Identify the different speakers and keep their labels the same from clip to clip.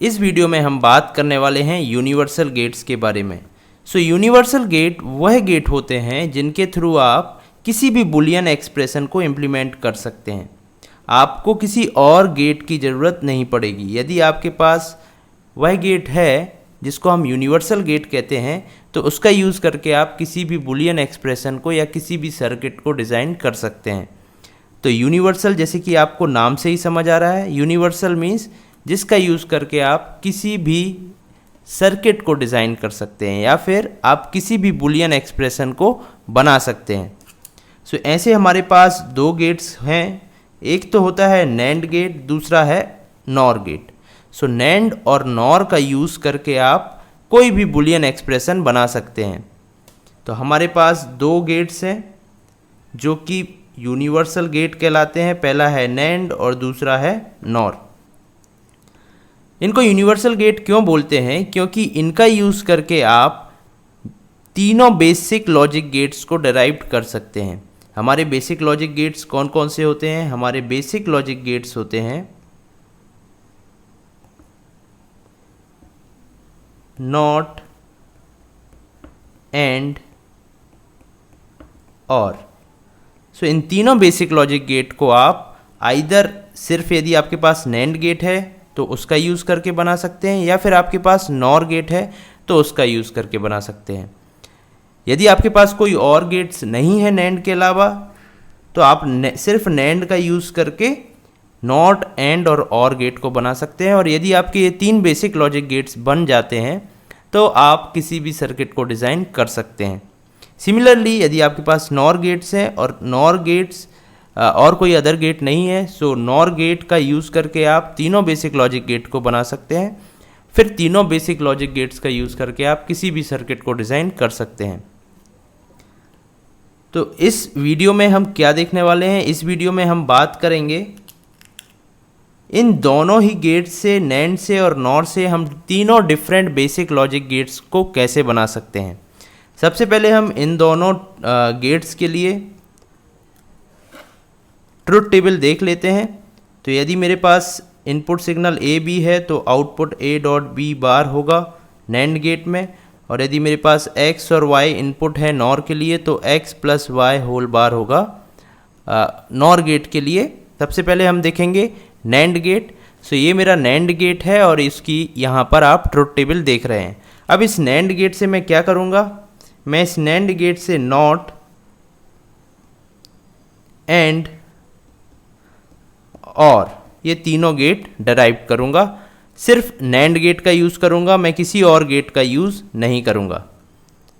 Speaker 1: इस वीडियो में हम बात करने वाले हैं यूनिवर्सल गेट्स के बारे में। यूनिवर्सल गेट वह गेट होते हैं जिनके थ्रू आप किसी भी बुलियन एक्सप्रेशन को इम्प्लीमेंट कर सकते हैं। आपको किसी और गेट की ज़रूरत नहीं पड़ेगी। यदि आपके पास वह गेट है जिसको हम यूनिवर्सल गेट कहते हैं, तो उसका यूज़ करके आप किसी भी बुलियन एक्सप्रेशन को या किसी भी सर्किट को डिज़ाइन कर सकते हैं। तो यूनिवर्सल, जैसे कि आपको नाम से ही समझ आ रहा है, यूनिवर्सल मीन्स जिसका यूज़ करके आप किसी भी सर्किट को डिज़ाइन कर सकते हैं या फिर आप किसी भी बुलियन एक्सप्रेशन को बना सकते हैं। ऐसे हमारे पास दो गेट्स हैं। एक तो होता है नैंड गेट, दूसरा है नॉर गेट। नैंड और नॉर का यूज़ करके आप कोई भी बुलियन एक्सप्रेशन बना सकते हैं। तो हमारे पास दो गेट्स हैं जो कि यूनिवर्सल गेट कहलाते हैं। पहला है नैंड और दूसरा है नॉर। इनको यूनिवर्सल गेट क्यों बोलते हैं? क्योंकि इनका यूज़ करके आप तीनों बेसिक लॉजिक गेट्स को डिराइव कर सकते हैं। हमारे बेसिक लॉजिक गेट्स कौन कौन से होते हैं? हमारे बेसिक लॉजिक गेट्स होते हैं नॉट, एंड, और। इन तीनों बेसिक लॉजिक गेट को आप आइदर सिर्फ, यदि आपके पास नैंड गेट है तो उसका यूज़ करके बना सकते हैं, या फिर आपके पास नॉर गेट है तो उसका यूज़ करके बना सकते हैं। यदि आपके पास कोई और गेट्स नहीं है नैंड के अलावा, तो आप सिर्फ नैंड का यूज़ करके नॉट, एंड और गेट को बना सकते हैं। और यदि आपके ये तीन बेसिक लॉजिक गेट्स बन जाते हैं तो आप किसी भी सर्किट को डिज़ाइन कर सकते हैं। सिमिलरली, यदि आपके पास नॉर गेट्स हैं और नॉर गेट्स और कोई अदर गेट नहीं है, नॉर गेट का यूज़ करके आप तीनों बेसिक लॉजिक गेट को बना सकते हैं। फिर तीनों बेसिक लॉजिक गेट्स का यूज़ करके आप किसी भी सर्किट को डिज़ाइन कर सकते हैं। तो इस वीडियो में हम क्या देखने वाले हैं? इस वीडियो में हम बात करेंगे इन दोनों ही गेट्स से, नैंड से और नॉर से, हम तीनों डिफरेंट बेसिक लॉजिक गेट्स को कैसे बना सकते हैं। सबसे पहले हम इन दोनों गेट्स के लिए ट्रुथ टेबल देख लेते हैं। तो यदि मेरे पास इनपुट सिग्नल ए बी है तो output A dot B bar होगा नैंड गेट में। और यदि मेरे पास x और y इनपुट है नॉर के लिए तो x plus Y whole bar होगा नॉर गेट के लिए। सबसे पहले हम देखेंगे नैंड गेट। ये मेरा नैंड गेट है और इसकी यहाँ पर आप ट्रुथ टेबल देख रहे हैं। अब इस नैंड गेट से मैं क्या करूँगा? मैं इस नैंड गेट से नॉट, एंड, और ये तीनों गेट डराइव करूँगा। सिर्फ नैंड गेट का यूज़ करूँगा, मैं किसी और गेट का यूज़ नहीं करूँगा।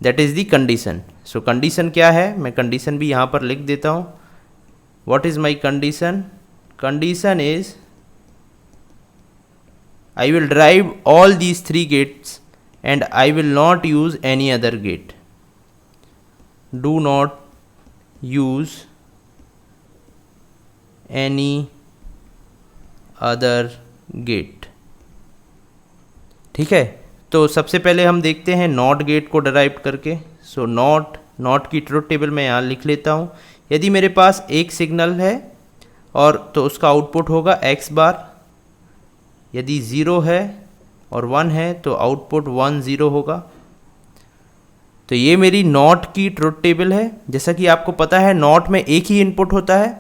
Speaker 1: That is the condition. Condition क्या है? मैं कंडीशन भी यहाँ पर लिख देता हूँ। What is my condition? Condition is I will derive all these three gates and I will not use any other gate. Do not use any other gate. ठीक है। तो सबसे पहले हम देखते हैं नॉट गेट को डराइव करके। नॉट की ट्रुथ टेबल मैं यहाँ लिख लेता हूँ। यदि मेरे पास एक सिग्नल है और तो उसका आउटपुट होगा x बार। यदि 0 है और 1 है तो आउटपुट 1 0 होगा। तो ये मेरी नॉट की ट्रुथ टेबल है। जैसा कि आपको पता है, नॉट में एक ही इनपुट होता है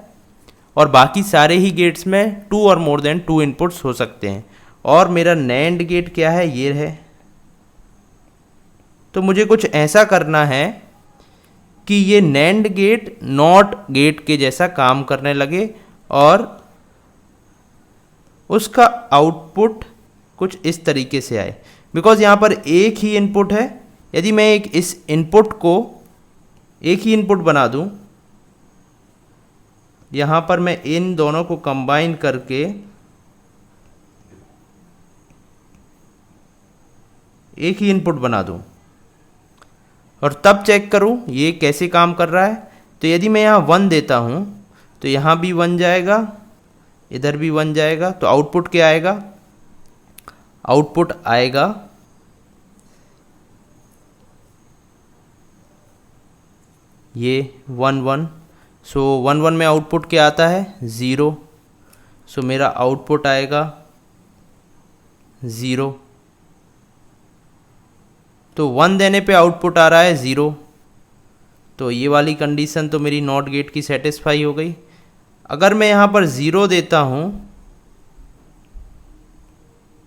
Speaker 1: और बाकी सारे ही गेट्स में 2 और मोर देन 2 इनपुट्स हो सकते हैं। और मेरा नैंड गेट क्या है? ये है। तो मुझे कुछ ऐसा करना है कि ये नैंड गेट नॉट गेट के जैसा काम करने लगे और उसका आउटपुट कुछ इस तरीके से आए। बिकॉज यहाँ पर एक ही इनपुट है। यदि मैं इस इनपुट को एक ही इनपुट बना दूँ, यहाँ पर मैं इन दोनों को कंबाइन करके एक ही इनपुट बना दूँ और तब चेक करूँ ये कैसे काम कर रहा है। तो यदि मैं यहाँ 1 देता हूँ तो यहाँ भी 1 जाएगा, इधर भी 1 जाएगा। तो आउटपुट क्या आएगा? आउटपुट आएगा ये 1 1। 1 1 में आउटपुट क्या आता है? 0। मेरा आउटपुट आएगा 0, तो 1 देने पे आउटपुट आ रहा है 0, तो ये वाली कंडीशन तो मेरी नॉट गेट की सेटिस्फाई हो गई। अगर मैं यहाँ पर 0 देता हूँ,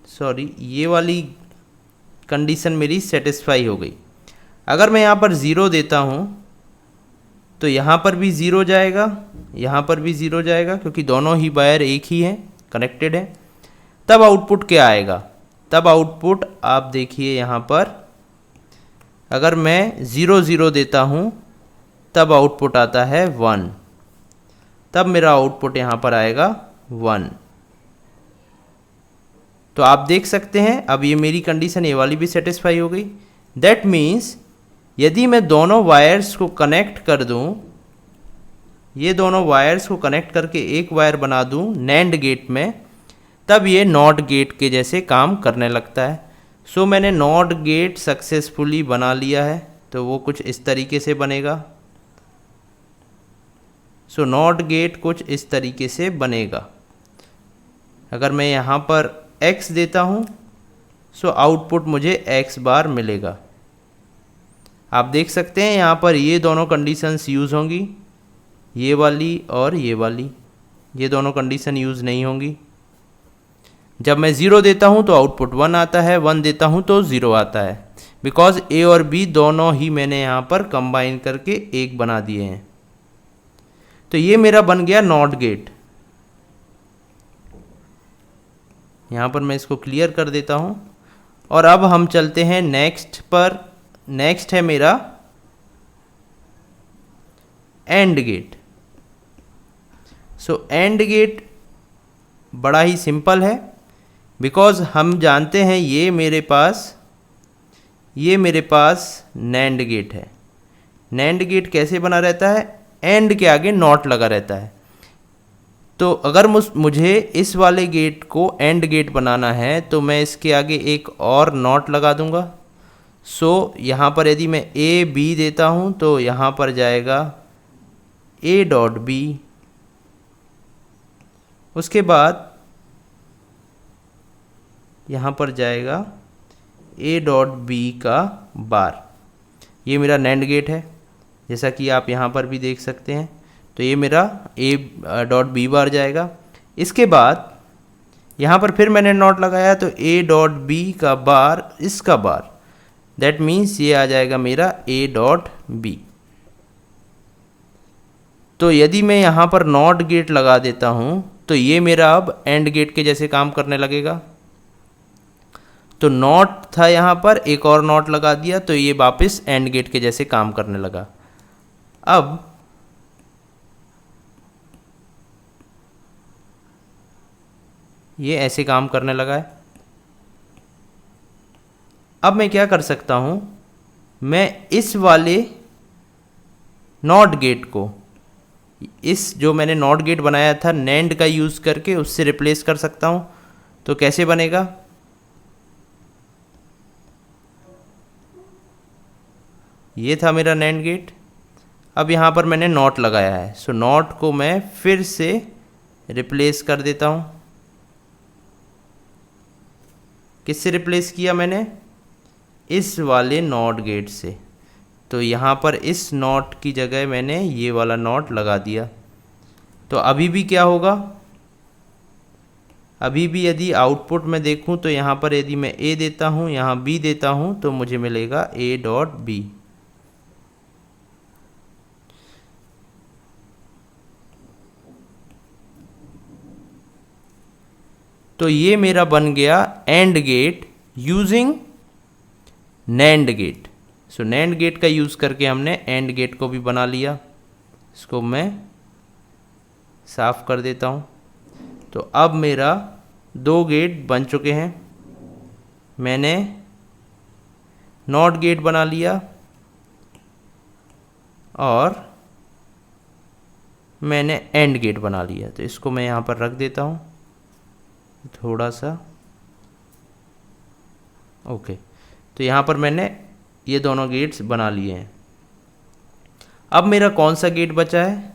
Speaker 1: सॉरी ये वाली कंडीशन मेरी सेटिस्फाई हो गई। अगर मैं यहाँ पर 0 देता हूँ तो यहाँ पर भी 0 जाएगा, यहाँ पर भी 0 जाएगा, क्योंकि दोनों ही वायर एक ही हैं, कनेक्टेड है। तब आउटपुट क्या आएगा? तब आउटपुट आप देखिए यहाँ पर, अगर मैं 0 0 देता हूँ तब आउटपुट आता है 1, तब मेरा आउटपुट यहाँ पर आएगा 1। तो आप देख सकते हैं अब ये मेरी कंडीशन ये वाली भी सेटिस्फाई हो गई। दैट मीन्स यदि मैं दोनों वायर्स को कनेक्ट कर दूं, ये दोनों वायर्स को कनेक्ट करके एक वायर बना दूं नैंड गेट में, तब ये नॉट गेट के जैसे काम करने लगता है। सो मैंने नॉट गेट सक्सेसफुली बना लिया है, तो वो कुछ इस तरीके से बनेगा। सो नॉट गेट कुछ इस तरीके से बनेगा। अगर मैं यहाँ पर x देता हूँ सो आउटपुट मुझे x बार मिलेगा। आप देख सकते हैं यहाँ पर ये दोनों कंडीशंस यूज़ होंगी, ये वाली और ये वाली, ये दोनों कंडीशन यूज़ नहीं होंगी। जब मैं 0 देता हूँ तो आउटपुट 1 आता है, 1 देता हूँ तो 0 आता है, बिकॉज a और b दोनों ही मैंने यहाँ पर कंबाइन करके एक बना दिए हैं। तो ये मेरा बन गया नॉट गेट। यहाँ पर मैं इसको क्लियर कर देता हूँ और अब हम चलते हैं नेक्स्ट पर। नेक्स्ट है मेरा AND gate. So AND gate बड़ा ही सिंपल है, बिकॉज हम जानते हैं ये मेरे पास नैंड गेट है। नैंड गेट कैसे बना रहता है? एंड के आगे नॉट लगा रहता है। तो अगर मुझे इस वाले गेट को एंड गेट बनाना है तो मैं इसके आगे एक और नॉट लगा दूंगा। सो यहाँ पर यदि मैं ए बी देता हूँ तो यहाँ पर जाएगा ए डॉट बी, उसके बाद यहाँ पर जाएगा ए डॉट बी का बार। ये मेरा नैंड गेट है, जैसा कि आप यहाँ पर भी देख सकते हैं। तो ये मेरा ए डॉट बी बार जाएगा। इसके बाद यहाँ पर फिर मैंने नॉट लगाया तो ए डॉट बी का बार, इसका बार, दैट मीन्स ये आ जाएगा मेरा ए डॉट बी। तो यदि मैं यहाँ पर नॉट गेट लगा देता हूँ तो ये मेरा अब एंड गेट के जैसे काम करने लगेगा। तो नॉट था यहाँ पर, एक और नॉट लगा दिया तो ये वापस एंड गेट के जैसे काम करने लगा। अब ये ऐसे काम करने लगा है। अब मैं क्या कर सकता हूँ, मैं इस वाले नॉट गेट को, इस जो मैंने नॉट गेट बनाया था नैंड का यूज़ करके, उससे रिप्लेस कर सकता हूँ। तो कैसे बनेगा? ये था मेरा नैंड गेट। अब यहाँ पर मैंने नॉट लगाया है, सो नॉट को मैं फिर से रिप्लेस कर देता हूँ। किससे रिप्लेस किया मैंने? इस वाले नॉट गेट से। तो यहाँ पर इस नॉट की जगह मैंने ये वाला नॉट लगा दिया। तो अभी भी क्या होगा? अभी भी यदि आउटपुट में देखूँ तो यहाँ पर यदि मैं ए देता हूँ, यहाँ बी देता हूँ, तो मुझे मिलेगा ए डॉट बी। तो ये मेरा बन गया AND gate using NAND gate. So NAND gate का यूज़ करके हमने एंड गेट को भी बना लिया। इसको मैं साफ कर देता हूँ। तो अब मेरा 2 गेट बन चुके हैं। मैंने नॉट गेट बना लिया और मैंने एंड गेट बना लिया। तो इसको मैं यहाँ पर रख देता हूँ थोड़ा सा। ओके, तो यहाँ पर मैंने ये दोनों गेट्स बना लिए हैं। अब मेरा कौन सा गेट बचा है?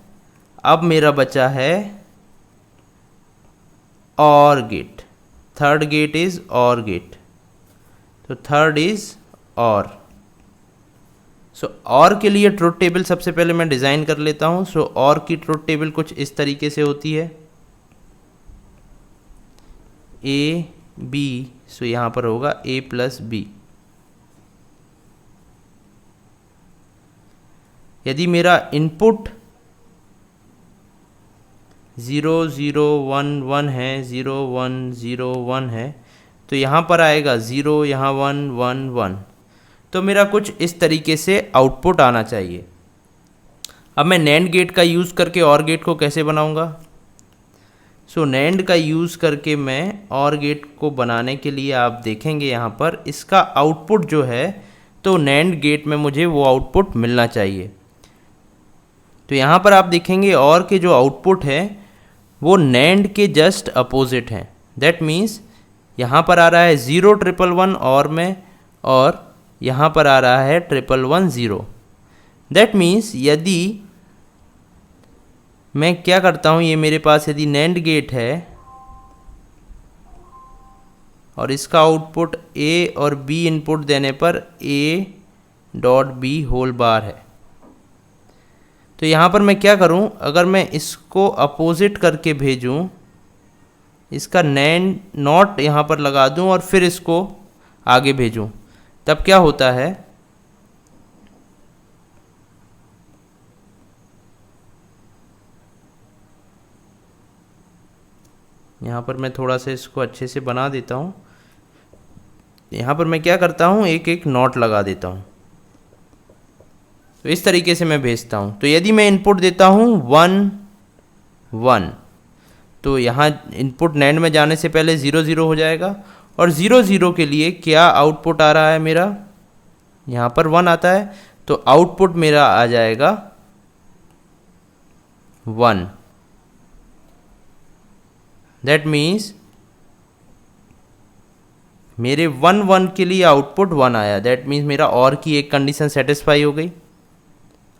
Speaker 1: अब मेरा बचा है और गेट। थर्ड गेट इज और गेट, तो थर्ड इज और। सो और के लिए ट्रुथ टेबल सबसे पहले मैं डिज़ाइन कर लेता हूँ। सो और की ट्रुथ टेबल कुछ इस तरीके से होती है, ए बी, सो यहाँ पर होगा ए प्लस बी। यदि मेरा इनपुट 0 0 1 1 है, 0 1 0 1 है, तो यहाँ पर आएगा 0, यहाँ 1 1 1। तो मेरा कुछ इस तरीके से आउटपुट आना चाहिए। अब मैं नैंड गेट का यूज़ करके और गेट को कैसे बनाऊंगा? सो नैंड का यूज़ करके मैं और गेट को बनाने के लिए आप देखेंगे यहाँ पर इसका आउटपुट जो है, तो नैंड गेट में मुझे वो आउटपुट मिलना चाहिए। तो यहाँ पर आप देखेंगे और के जो आउटपुट है वो नैंड के जस्ट अपोजिट हैं। दैट मीन्स यहाँ पर आ रहा है 0 1 1 और में, और यहाँ पर आ रहा है 1 1 1 0। दैट मीन्स यदि मैं क्या करता हूँ, ये मेरे पास यदि नैंड गेट है और इसका आउटपुट ए और बी इनपुट देने पर A dot B whole bar है, तो यहाँ पर मैं क्या करूँ, अगर मैं इसको अपोजिट करके भेजूँ, इसका नैंड नॉट यहाँ पर लगा दूँ और फिर इसको आगे भेजूँ, तब क्या होता है, यहाँ पर मैं थोड़ा सा इसको अच्छे से बना देता हूँ। यहाँ पर मैं क्या करता हूँ, एक एक नॉट लगा देता हूँ, तो इस तरीके से मैं भेजता हूँ। तो यदि मैं इनपुट देता हूँ 1 1, तो यहाँ इनपुट नैंड में जाने से पहले 0 0 हो जाएगा, और 0 0 के लिए क्या आउटपुट आ रहा है मेरा, यहाँ पर 1 आता है, तो आउटपुट मेरा आ जाएगा 1। दैट मीन्स मेरे 1 1 के लिए आउटपुट 1 आया। दैट मीन्स मेरा और की एक कंडीशन सेटिस्फाई हो गई।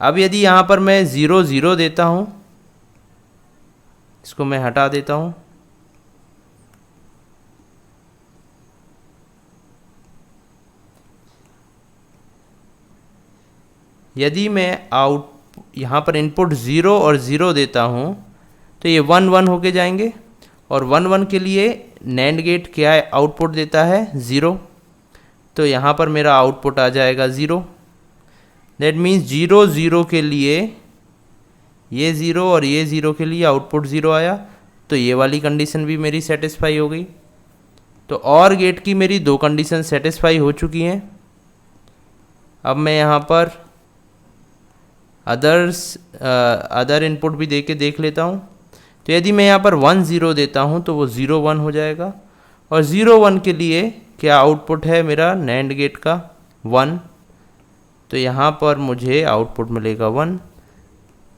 Speaker 1: अब यदि यहाँ पर मैं 0 0 देता हूँ, इसको मैं हटा देता हूँ, यदि मैं यहाँ पर इनपुट 0 और 0 देता हूँ, तो ये 1 1 होके जाएंगे, और 1 1 के लिए नैंड गेट क्या आउटपुट देता है, 0, तो यहाँ पर मेरा आउटपुट आ जाएगा 0। दैट मीन्स 0 0 के लिए ये 0 और ये 0 के लिए आउटपुट 0 आया, तो ये वाली कंडीशन भी मेरी सेटिस्फाई हो गई। तो और गेट की मेरी दो कंडीशन सेटिस्फाई हो चुकी हैं। अब मैं यहाँ पर अदर इनपुट भी दे के देख लेता हूँ। तो यदि मैं यहाँ पर 1 0 देता हूँ तो वो 0 1 हो जाएगा, और 0 1 के लिए क्या आउटपुट है मेरा नैंड गेट का, 1, तो यहाँ पर मुझे आउटपुट मिलेगा 1।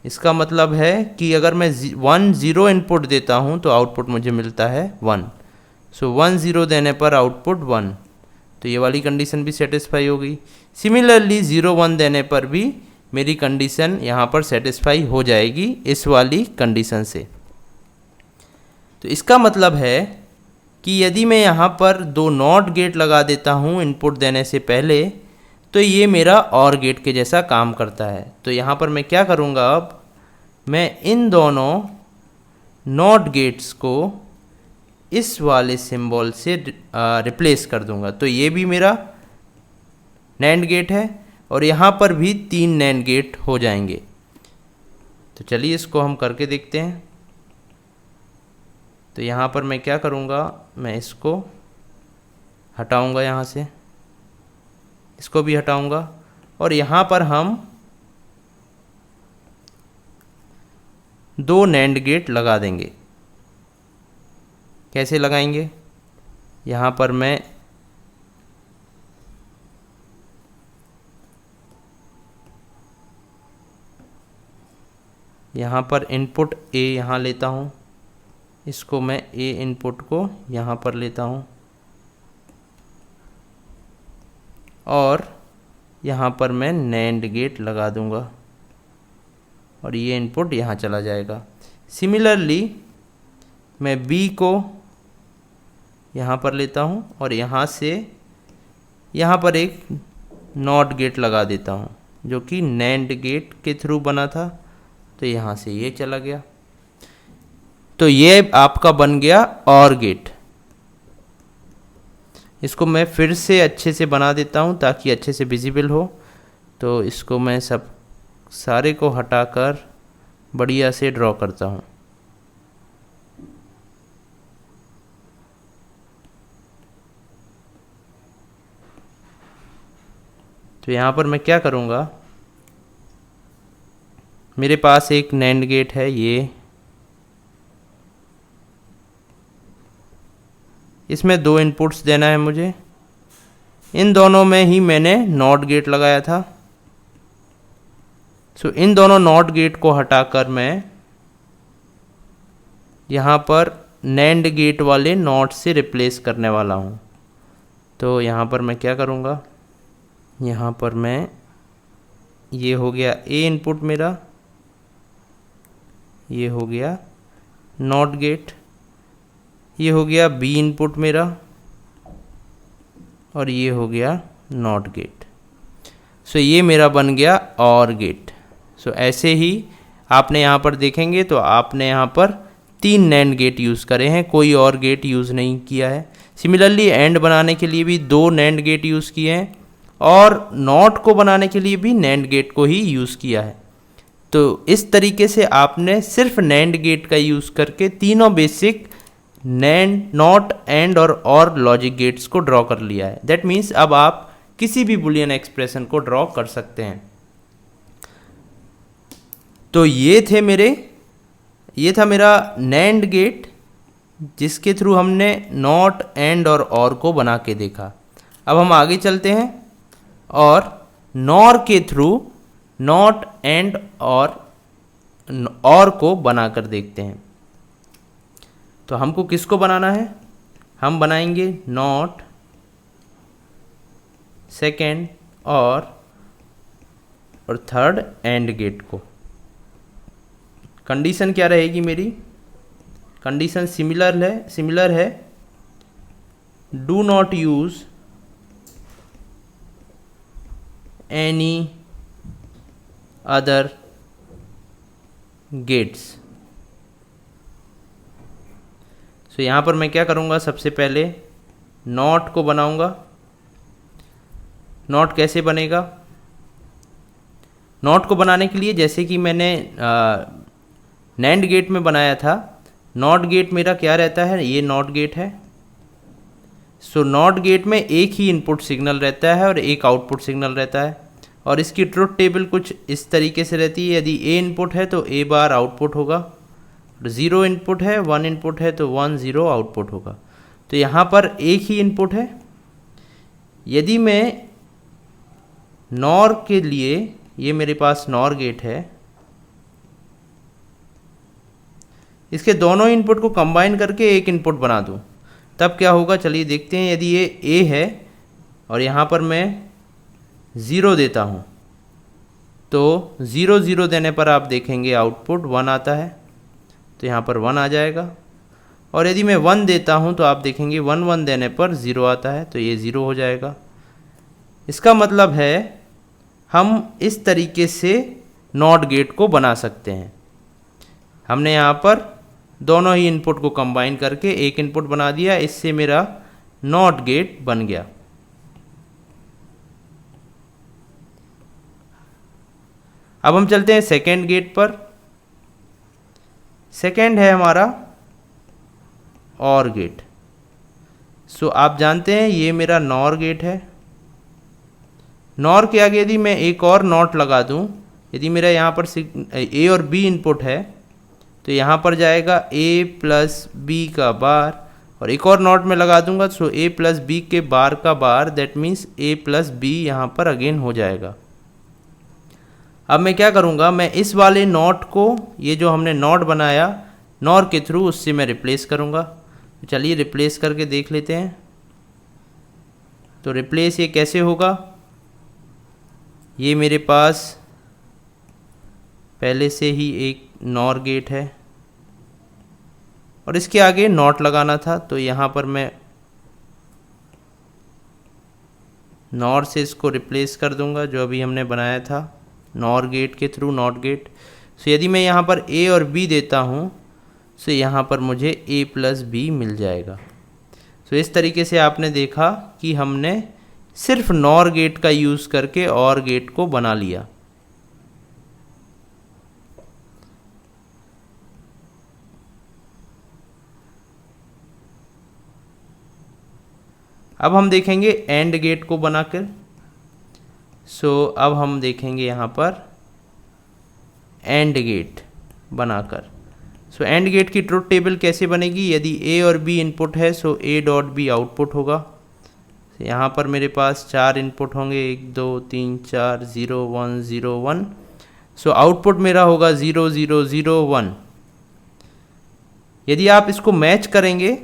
Speaker 1: इसका मतलब है कि अगर मैं 1 0 इनपुट देता हूँ तो आउटपुट मुझे मिलता है 1। सो 1 0 देने पर आउटपुट 1, तो ये वाली कंडीशन भी सेटिस्फाई हो गई। सिमिलरली 0 1 देने पर भी मेरी कंडीशन यहाँ पर सेटिस्फाई हो जाएगी इस वाली कंडीशन से। तो इसका मतलब है कि यदि मैं यहाँ पर दो नॉट गेट लगा देता हूँ इनपुट देने से पहले, तो ये मेरा और गेट के जैसा काम करता है। तो यहाँ पर मैं क्या करूँगा, अब मैं इन दोनों नॉट गेट्स को इस वाले सिंबल से रिप्लेस कर दूँगा। तो ये भी मेरा नैंड गेट है, और यहाँ पर भी 3 नैंड गेट हो जाएंगे। तो चलिए इसको हम करके देखते हैं। तो यहाँ पर मैं क्या करूँगा, मैं इसको हटाऊँगा, यहाँ से इसको भी हटाऊँगा, और यहाँ पर हम 2 नैंड गेट लगा देंगे। कैसे लगाएंगे, यहाँ पर मैं यहाँ पर इनपुट ए यहाँ लेता हूँ, इसको मैं ए इनपुट को यहाँ पर लेता हूँ, और यहाँ पर मैं नैंड गेट लगा दूँगा, और ये इनपुट यहाँ चला जाएगा। सिमिलरली मैं बी को यहाँ पर लेता हूँ और यहाँ से यहाँ पर एक नॉट गेट लगा देता हूँ जो कि नैंड गेट के थ्रू बना था। तो यहाँ से ये चला गया। तो ये आपका बन गया और गेट। इसको मैं फिर से अच्छे से बना देता हूँ ताकि अच्छे से विजिबल हो। तो इसको मैं सब सारे को हटाकर बढ़िया से ड्रॉ करता हूँ। तो यहाँ पर मैं क्या करूँगा, मेरे पास एक नैंड गेट है, ये इसमें 2 इनपुट्स देना है मुझे। इन दोनों में ही मैंने नॉट गेट लगाया था। सो इन दोनों नॉट गेट को हटाकर मैं यहाँ पर नैंड गेट वाले नॉट से रिप्लेस करने वाला हूँ। तो यहाँ पर मैं क्या करूँगा, यहाँ पर मैं, ये हो गया ए इनपुट मेरा, ये हो गया नॉट गेट, ये हो गया बी इनपुट मेरा और ये हो गया नॉट गेट। सो ये मेरा बन गया और गेट। सो ऐसे ही आपने यहाँ पर देखेंगे तो आपने यहाँ पर 3 नैंड गेट यूज़ करे हैं, कोई और गेट यूज़ नहीं किया है। सिमिलरली एंड बनाने के लिए भी 2 नैंड गेट यूज़ किए हैं और नॉट को बनाने के लिए भी नैंड गेट को ही यूज़ किया है। तो इस तरीके से आपने सिर्फ नैंड गेट का यूज़ करके तीनों बेसिक नैंड, नॉट, एंड और लॉजिक गेट्स को ड्रॉ कर लिया है। दैट मीन्स अब आप किसी भी बुलियन एक्सप्रेशन को ड्रॉ कर सकते हैं। तो ये था मेरा नैंड गेट जिसके थ्रू हमने नॉट, एंड और को बना के देखा। अब हम आगे चलते हैं और नॉर के थ्रू नॉट, एंड और को बनाकर देखते हैं। तो हमको किसको बनाना है, हम बनाएंगे नॉट, सेकेंड और थर्ड एंड गेट को। कंडीशन क्या रहेगी मेरी, कंडीशन सिमिलर है do not use any other gates. So यहाँ पर मैं क्या करूँगा, सबसे पहले नॉट को बनाऊँगा। नॉट कैसे बनेगा, नॉट को बनाने के लिए जैसे कि मैंने नैंड गेट में बनाया था, नॉट गेट मेरा क्या रहता है, ये नॉट गेट है। सो नॉट गेट में एक ही इनपुट सिग्नल रहता है और एक आउटपुट सिग्नल रहता है और इसकी ट्रुथ टेबल कुछ इस तरीके से रहती है। यदि ए इनपुट है तो ए बार आउटपुट होगा, 0 इनपुट है, 1 इनपुट है तो 1 0 आउटपुट होगा। तो यहाँ पर एक ही इनपुट है। यदि मैं नॉर के लिए, ये मेरे पास नॉर गेट है, इसके दोनों इनपुट को कंबाइन करके एक इनपुट बना दूँ तब क्या होगा, चलिए देखते हैं। यदि ये ए है और यहाँ पर मैं 0 देता हूँ तो 0 0 देने पर आप देखेंगे आउटपुट 1 आता है, तो यहाँ पर 1 आ जाएगा। और यदि मैं 1 देता हूँ तो आप देखेंगे 1 1 देने पर 0 आता है, तो ये 0 हो जाएगा। इसका मतलब है हम इस तरीके से नॉट गेट को बना सकते हैं। हमने यहाँ पर दोनों ही इनपुट को कंबाइन करके एक इनपुट बना दिया, इससे मेरा नॉट गेट बन गया। अब हम चलते हैं सेकेंड गेट पर। सेकेंड है हमारा और गेट। सो आप जानते हैं ये मेरा नॉर गेट है। नॉर के आगे यदि मैं एक और नॉट लगा दूं, यदि मेरा यहाँ पर ए और बी इनपुट है तो यहाँ पर जाएगा ए प्लस बी का बार, और एक और नॉट में लगा दूंगा सो ए प्लस बी के बार का bar, that means A plus B यहाँ पर अगेन हो जाएगा। अब मैं क्या करूँगा, मैं इस वाले नॉट को, ये जो हमने नॉट बनाया नॉर के थ्रू, उससे मैं रिप्लेस करूँगा। तो चलिए रिप्लेस करके देख लेते हैं। तो रिप्लेस ये कैसे होगा, ये मेरे पास पहले से ही एक नॉर गेट है और इसके आगे नॉट लगाना था, तो यहाँ पर मैं नॉर से इसको रिप्लेस कर दूंगा जो अभी हमने बनाया था नॉर गेट के थ्रू, नॉट गेट। सो यदि मैं यहाँ पर ए और बी देता हूँ सो यहाँ पर मुझे ए प्लस बी मिल जाएगा। सो इस तरीके से आपने देखा कि हमने सिर्फ नॉर गेट का यूज़ करके और गेट को बना लिया। अब हम देखेंगे एंड गेट को बनाकर। सो अब हम देखेंगे यहाँ पर एंड गेट बनाकर। सो एंड गेट की ट्रुथ टेबल कैसे बनेगी? यदि ए और बी इनपुट है सो ए डॉट बी आउटपुट होगा। यहाँ पर मेरे पास 4 इनपुट होंगे, 1 2 3 4, 0 1 0 1। सो आउटपुट मेरा होगा 0 0 0 1। यदि आप इसको मैच करेंगे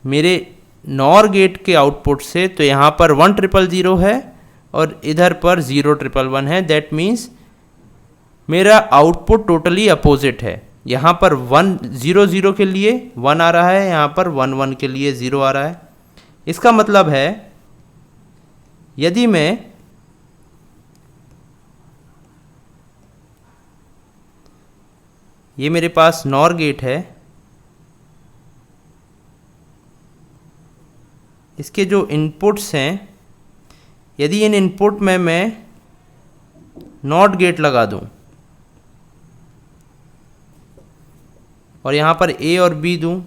Speaker 1: मेरे नॉर गेट के आउटपुट से तो यहाँ पर 1 0 0 है और इधर पर 0 1 1 1 है। दैट मीन्स मेरा आउटपुट टोटली अपोजिट है। यहाँ पर 1 0 0 के लिए 1 आ रहा है, यहाँ पर 1 1 के लिए 0 आ रहा है। इसका मतलब है यदि मैं ये मेरे पास नॉर गेट है, इसके जो इनपुट्स हैं यदि इन इनपुट में मैं नॉट गेट लगा दूं और यहाँ पर ए और बी दूं,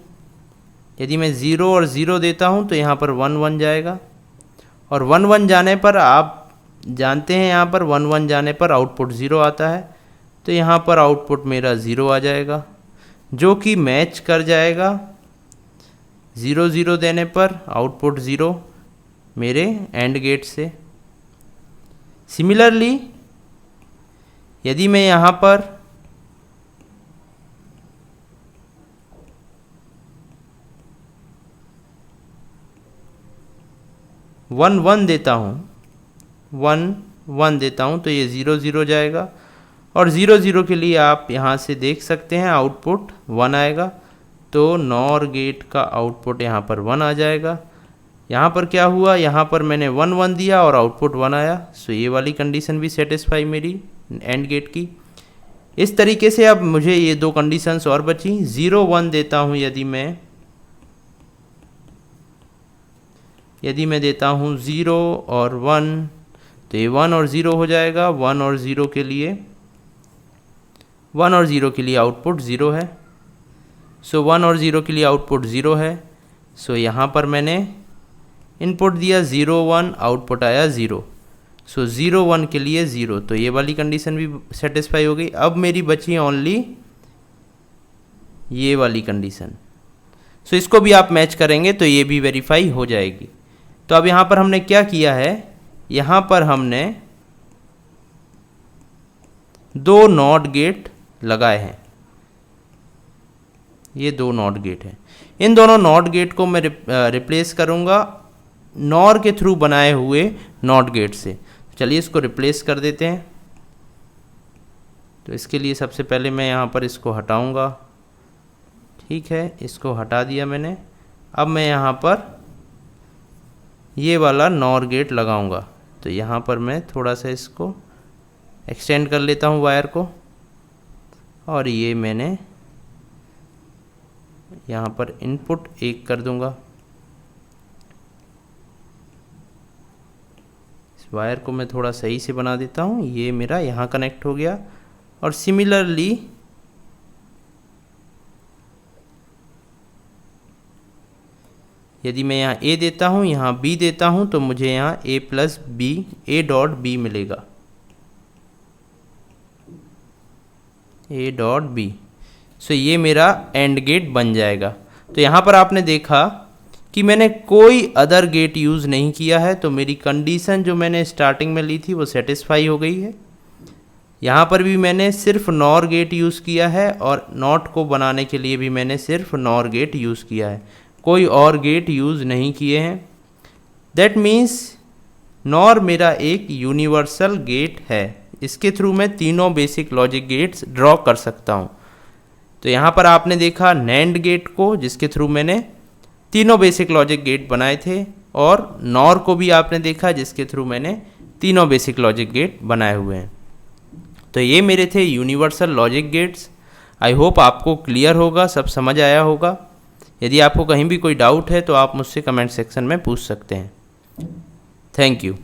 Speaker 1: यदि मैं 0 और 0 देता हूँ तो यहाँ पर 1 1 जाएगा और 1 1 जाने पर आप जानते हैं यहाँ पर 1 1 जाने पर आउटपुट 0 आता है। तो यहाँ पर आउटपुट मेरा 0 आ जाएगा जो कि मैच कर जाएगा 0 0 देने पर आउटपुट 0 मेरे एंड गेट से। सिमिलरली यदि मैं यहाँ पर 1 1 देता हूँ, 1 1 देता हूँ तो ये 0 0 जाएगा और 0 0 के लिए आप यहाँ से देख सकते हैं आउटपुट 1 आएगा। तो नॉर गेट का आउटपुट यहाँ पर 1 आ जाएगा। यहाँ पर क्या हुआ, यहाँ पर मैंने 1 1 दिया और आउटपुट 1 आया। सो ये वाली कंडीशन भी सेटिस्फाई मेरी एंड गेट की। इस तरीके से अब मुझे ये 2 कंडीशंस और बची। 0 1 देता हूँ यदि मैं देता हूँ 0 और 1 तो ये 1 और 0 हो जाएगा। 1 और 0 के लिए आउटपुट 0 है। सो 1 और 0 के लिए आउटपुट 0 है। सो यहाँ पर मैंने इनपुट दिया 0 1, आउटपुट आया 0। सो 0 1 के लिए 0, तो ये वाली कंडीशन भी सेटिस्फाई हो गई। अब मेरी बची ओनली ये वाली कंडीशन। सो इसको भी आप मैच करेंगे तो ये भी वेरीफाई हो जाएगी। तो अब यहाँ पर हमने क्या किया है, यहाँ पर हमने 2 नॉट गेट लगाए हैं। ये 2 नॉट गेट हैं। इन दोनों नॉट गेट को मैं रिप्लेस करूँगा नॉर के थ्रू बनाए हुए नॉट गेट से। चलिए इसको रिप्लेस कर देते हैं। तो इसके लिए सबसे पहले मैं यहाँ पर इसको हटाऊँगा। ठीक है, इसको हटा दिया मैंने। अब मैं यहाँ पर ये वाला नॉर गेट लगाऊंगा। तो यहाँ पर मैं थोड़ा सा इसको एक्सटेंड कर लेता हूँ वायर को और ये मैंने यहाँ पर इनपुट 1 कर दूंगा। इस वायर को मैं थोड़ा सही से बना देता हूँ। ये मेरा यहाँ कनेक्ट हो गया। और सिमिलरली यदि मैं यहाँ ए देता हूँ, यहाँ बी देता हूँ तो मुझे यहाँ A plus B, A dot B मिलेगा, ए डॉट बी। सो ये मेरा एंड गेट बन जाएगा। तो यहाँ पर आपने देखा कि मैंने कोई अदर गेट यूज़ नहीं किया है। तो मेरी कंडीशन जो मैंने स्टार्टिंग में ली थी वो सेटिस्फाई हो गई है। यहाँ पर भी मैंने सिर्फ नॉर गेट यूज़ किया है और नॉट को बनाने के लिए भी मैंने सिर्फ नॉर गेट यूज़ किया है, कोई और गेट यूज़ नहीं किए हैं। दैट मीन्स नॉर मेरा एक यूनिवर्सल गेट है। इसके थ्रू मैं तीनों बेसिक लॉजिक गेट्स ड्रॉ कर सकता हूँ। तो यहाँ पर आपने देखा नैंड गेट को, जिसके थ्रू मैंने तीनों बेसिक लॉजिक गेट बनाए थे। और नॉर को भी आपने देखा, जिसके थ्रू मैंने तीनों बेसिक लॉजिक गेट बनाए हुए हैं। तो ये मेरे थे universal logic gates. I hope आपको क्लियर होगा, सब समझ आया होगा। यदि आपको कहीं भी कोई डाउट है तो आप मुझसे कमेंट सेक्शन में पूछ सकते हैं। Thank you.